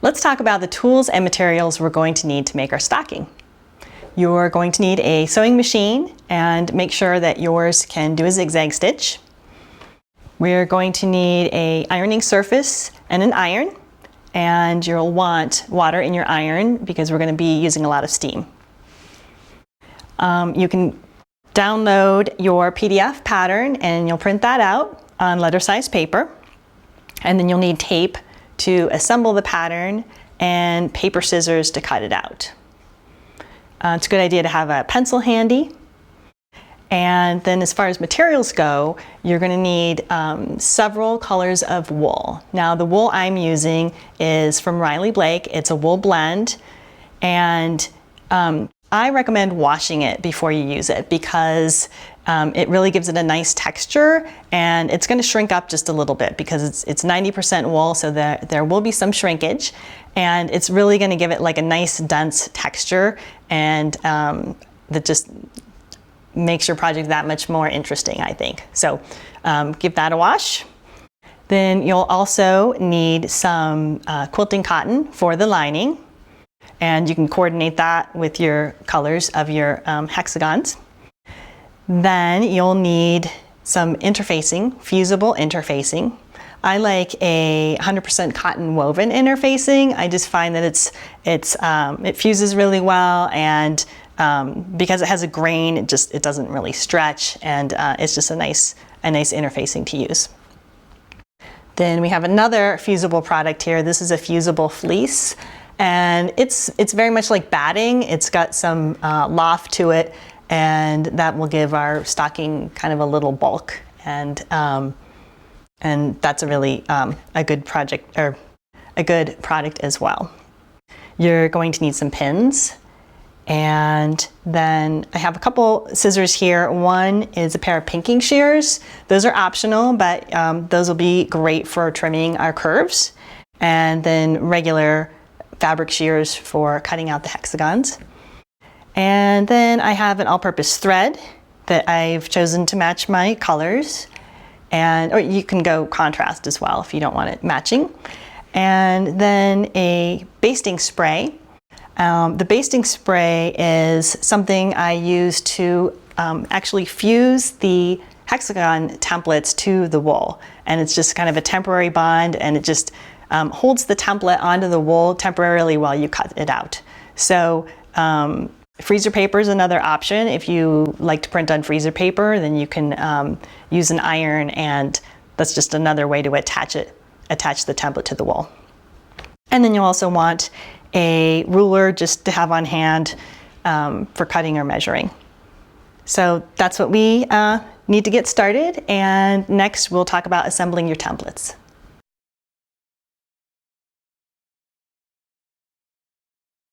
Let's talk about the tools and materials we're going to need to make our stocking. You're going to need a sewing machine, and make sure that yours can do a zigzag stitch. We're going to need an ironing surface and an iron, and you'll want water in your iron because we're going to be using a lot of steam. You can download your PDF pattern and you'll print that out on letter size paper, and then you'll need tape to assemble the pattern and paper scissors to cut it out. It's a good idea to have a pencil handy. And then as far as materials go, you're going to need several colors of wool. Now the wool I'm using is from Riley Blake. It's a wool blend, and I recommend washing it before you use it because it really gives it a nice texture, and it's going to shrink up just a little bit because it's 90% wool, so there will be some shrinkage, and it's really going to give it like a nice dense texture, and that just makes your project that much more interesting, I think. So give that a wash. Then you'll also need some quilting cotton for the lining, and you can coordinate that with your colors of your hexagons. Then you'll need some interfacing, fusible interfacing. I like a 100% cotton woven interfacing. I just find that it fuses really well, and because it has a grain, it doesn't really stretch, and it's just a nice interfacing to use. Then we have another fusible product here. This is a fusible fleece, and it's very much like batting. It's got some loft to it, and that will give our stocking kind of a little bulk, and that's a really a good project, or a good product as well. You're going to need some pins, and then I have a couple scissors here. One is a pair of pinking shears. Those are optional, but those will be great for trimming our curves, and then regular fabric shears for cutting out the hexagons. And then I have an all-purpose thread that I've chosen to match my colors, or you can go contrast as well if you don't want it matching. And then a basting spray. The basting spray is something I use to actually fuse the hexagon templates to the wool, and it's just kind of a temporary bond, and it just holds the template onto the wool temporarily while you cut it out. So freezer paper is another option. If you like to print on freezer paper, then you can use an iron, and that's just another way to attach the template to the wool. And then you'll also want a ruler just to have on hand for cutting or measuring. So that's what we need to get started, and next we'll talk about assembling your templates.